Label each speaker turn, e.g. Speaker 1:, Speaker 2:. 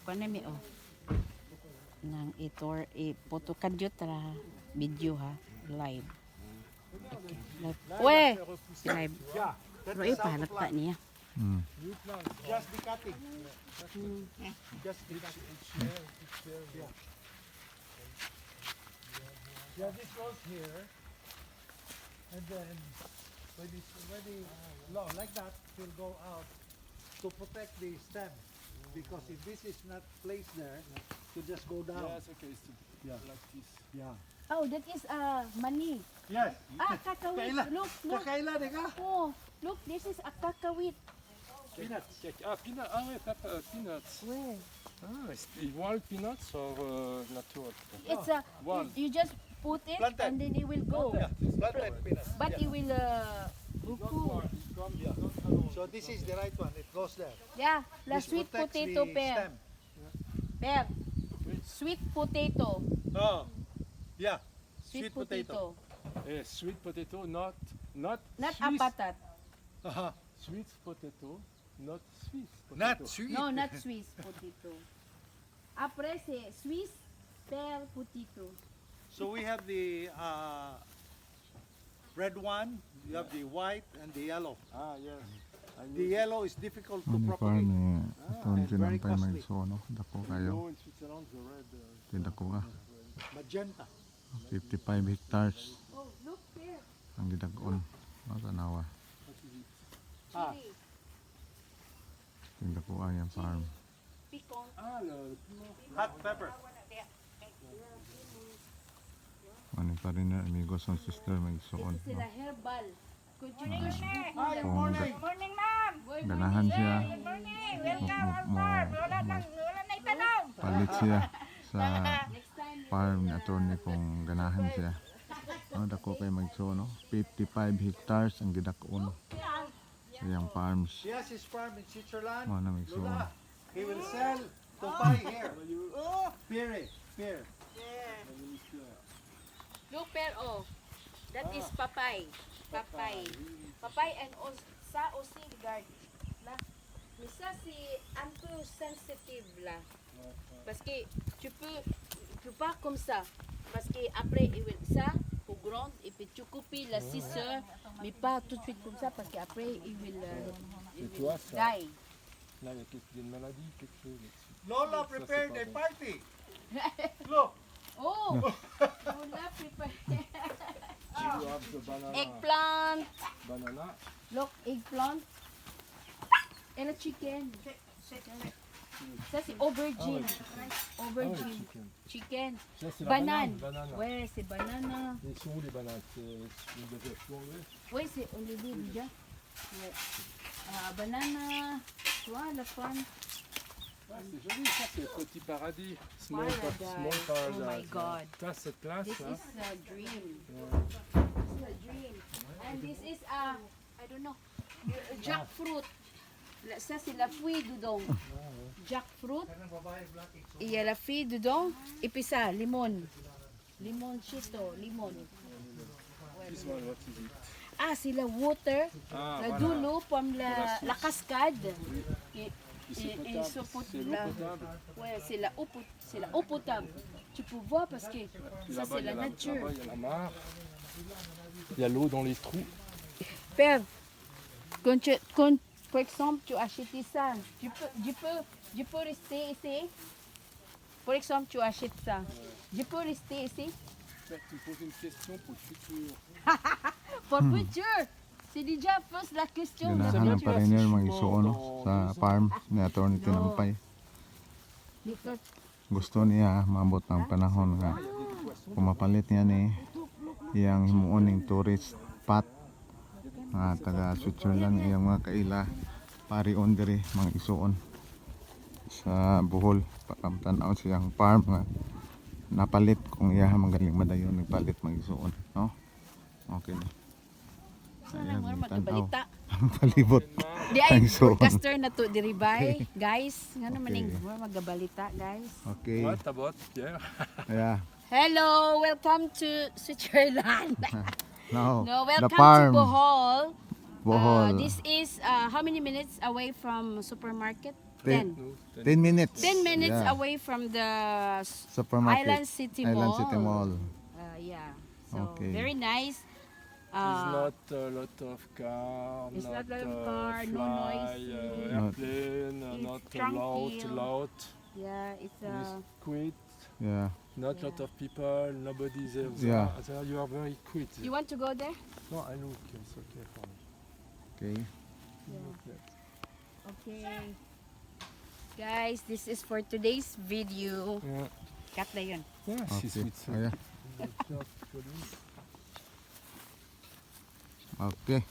Speaker 1: Kuan mi oh. Nang itor photo kadyot ra video ha live. Okay. Live. We, live.
Speaker 2: Yeah, that
Speaker 1: Pero
Speaker 2: is how to
Speaker 1: ipahalata
Speaker 2: plant.
Speaker 1: niya.
Speaker 2: New plant. Just the cutting. Just the cutting. Yeah. Yeah, this goes here, and then when it's already low like that, it will go out to protect the stem. Because if this is not placed there, it will just go down.
Speaker 3: Yes, okay, it's
Speaker 2: Yeah.
Speaker 3: like this.
Speaker 2: Yeah.
Speaker 1: Oh, that is money.
Speaker 2: Yes.
Speaker 1: Ah, kakawit.
Speaker 2: Kailan?
Speaker 1: Look, look.
Speaker 2: Kakailan ka?
Speaker 1: Oh, look, this is a kakawit.
Speaker 2: Peanuts.
Speaker 3: Ah, peanut, ah ouais, peanuts.
Speaker 1: Where?
Speaker 3: Ah, it's wild peanuts or natural?
Speaker 1: It's a
Speaker 3: One.
Speaker 1: you just put it
Speaker 2: Planted.
Speaker 1: and then it will go.
Speaker 2: Planted peanuts.
Speaker 1: But it will buku.
Speaker 2: So this is the right one. It goes there.
Speaker 1: Yeah, la
Speaker 2: This
Speaker 1: sweet
Speaker 2: protects
Speaker 1: potato
Speaker 2: the
Speaker 1: pear.
Speaker 2: stem.
Speaker 1: Pear. Sweet potato.
Speaker 2: Oh. Yeah.
Speaker 1: Sweet potato.
Speaker 3: Sweet potato, not
Speaker 1: Not
Speaker 3: Swiss.
Speaker 1: a patat.
Speaker 2: Uh-huh.
Speaker 3: Sweet potato, not Swiss potato.
Speaker 2: Not sweet.
Speaker 1: No, not Swiss potato. Après c'est Swiss pear potato.
Speaker 2: So we have the red one, you have the white and the yellow.
Speaker 3: Ah, yes. I know.
Speaker 2: The yellow is difficult to
Speaker 4: Ani
Speaker 2: propagate.
Speaker 4: farm ni aton
Speaker 2: and very
Speaker 4: sinampay
Speaker 2: costly.
Speaker 4: magsono dako
Speaker 3: I
Speaker 4: kayo
Speaker 3: know in Switzerland the red.
Speaker 4: tidako ka
Speaker 2: Magenta.
Speaker 4: 55 hectares
Speaker 1: Oh, look pear.
Speaker 4: ang gidag-on matanawa
Speaker 3: What is it?
Speaker 2: Ah.
Speaker 1: Chili.
Speaker 4: tidako ang farm
Speaker 1: Picon.
Speaker 3: Ah, le piment.
Speaker 2: Hot pepper.
Speaker 4: ani pa rin na amigos and sister magsuon
Speaker 1: This is
Speaker 4: no
Speaker 1: a herbal. Could you
Speaker 2: Hi, good
Speaker 4: kung
Speaker 2: morning.
Speaker 5: Morning, ma'am.
Speaker 4: ganahan siya
Speaker 5: Morning. Welcome on farm. Wala na itanong.
Speaker 4: palit siya sa
Speaker 1: next time
Speaker 4: farm ni attorney kung ganahan siya dako kay magsuon no 55 hectares ang gidak-on sa iyang farms
Speaker 2: He has his farm in Switzerland.
Speaker 4: mo na magsuon
Speaker 2: Lula. He will sell to buy here. Oh, pear. Pear.
Speaker 1: look pear oh. That is papay. Papay. Papay and sa aussi regarde. Là. Mais ça c'est un peu sensitive là. Parce que tu peux pas comme ça. Parce que après il will ça pour grand et puis tu coupes la scissor mais pas tout de suite comme ça parce qu'après il will
Speaker 3: Et toi, ça,
Speaker 1: die.
Speaker 3: là, il y a une maladie, quelque chose là-dessus.
Speaker 2: Lola
Speaker 3: Ça,
Speaker 2: prepared
Speaker 3: c'est
Speaker 2: a
Speaker 3: pas
Speaker 2: party. Look.
Speaker 1: Oh, Lola prepare
Speaker 3: You have the banana.
Speaker 1: eggplant.
Speaker 3: Banana.
Speaker 1: Look, eggplant. And a chicken. Ça c'est aubergine.
Speaker 3: Ah ouais,
Speaker 1: Aubergine.
Speaker 3: chicken.
Speaker 1: Chicken.
Speaker 3: Ça, c'est la
Speaker 1: Banane.
Speaker 3: banane.
Speaker 1: Ouais, c'est banana.
Speaker 3: Ils sont où les bananes? C'est une de tes fleurs.
Speaker 1: Oui, c'est olivier déjà. Ouais. Banana. Toi, la femme.
Speaker 3: Ah, c'est joli, ça, c'est Petit Paradis. Small,
Speaker 1: Paradise.
Speaker 3: small
Speaker 1: Oh
Speaker 3: paradise.
Speaker 1: my God.
Speaker 3: Ça, cette place,
Speaker 1: This
Speaker 3: là.
Speaker 1: is a dream. This is a dream. And this is I don't know, jackfruit. Ça c'est la fouille dedans. Jackfruit. Il y a la fille dedans. Et puis ça, limon. Limon chito, limon.
Speaker 3: This one, what is it?
Speaker 1: Ah, c'est la water.
Speaker 3: Ah,
Speaker 1: La
Speaker 3: voilà.
Speaker 1: d'eau comme la cascade. Et,
Speaker 3: Ici,
Speaker 1: et
Speaker 3: potable.
Speaker 1: ce pot-
Speaker 3: C'est l'eau
Speaker 1: la-
Speaker 3: potable.
Speaker 1: Ouais, c'est la eau potable. Tu peux voir parce que ça
Speaker 3: Là-bas,
Speaker 1: c'est
Speaker 3: il y a
Speaker 1: la nature.
Speaker 3: là-bas, il y a la mare. Il y a l'eau dans les trous.
Speaker 1: Père, quand, par exemple, tu achètes ça, tu peux rester ici. Par exemple, tu achètes ça. Je peux rester ici.
Speaker 3: Là, tu me poses une question pour le futur.
Speaker 1: Pour futur, c'est déjà pose la question.
Speaker 4: ganahan pa rin yun magsuon no sa farm ni attorney tinampay gusto niya maabot ng panahon nga kumapalit niya ni iyang himuon ning tourist spot nga taga Switzerland iyang mga kaila parion diri mga isuon sa Bohol pakamtan-aw siyang farm nga napalit kung iya magaling madayon nagpalit mga isuon no okay na ayan tanaw palibot
Speaker 1: Di ay
Speaker 4: Ang isuon.
Speaker 1: podcaster na to diri bay, guys. Nga naman ning magabalita, guys.
Speaker 4: okay
Speaker 3: Ouais, ta botte, Pierre.
Speaker 4: yeah
Speaker 1: Hello, welcome to Switzerland.
Speaker 4: now
Speaker 1: No,
Speaker 4: the
Speaker 1: welcome
Speaker 4: farm
Speaker 1: to Bohol.
Speaker 4: Bohol
Speaker 1: This is how many minutes away from supermarket? 10.
Speaker 3: No,
Speaker 4: 10 minutes.
Speaker 1: 10 minutes
Speaker 4: Yeah.
Speaker 1: away from the
Speaker 4: Supermarket.
Speaker 1: Island City Mall.
Speaker 4: Island City Mall.
Speaker 1: Yeah. So
Speaker 4: Okay.
Speaker 1: very nice.
Speaker 3: It's not a lot of car,
Speaker 1: It's not
Speaker 3: not
Speaker 1: a lot of car, no
Speaker 3: fly,
Speaker 1: noisy.
Speaker 3: airplane,
Speaker 1: It's
Speaker 3: not
Speaker 1: tranquil.
Speaker 3: loud.
Speaker 1: Yeah, it's
Speaker 3: It's quiet,
Speaker 4: Yeah.
Speaker 3: not lot of people, nobody there.
Speaker 4: Yeah.
Speaker 3: There you are very quiet.
Speaker 1: You want to go there?
Speaker 3: No, I look, it's okay for me.
Speaker 4: Okay.
Speaker 1: Okay. Guys, this is for today's video.
Speaker 3: Yeah.
Speaker 1: Cut na yun.
Speaker 3: Yeah,
Speaker 4: Okay.
Speaker 3: she's with
Speaker 4: Ayan.
Speaker 3: Just follow.
Speaker 4: Okay.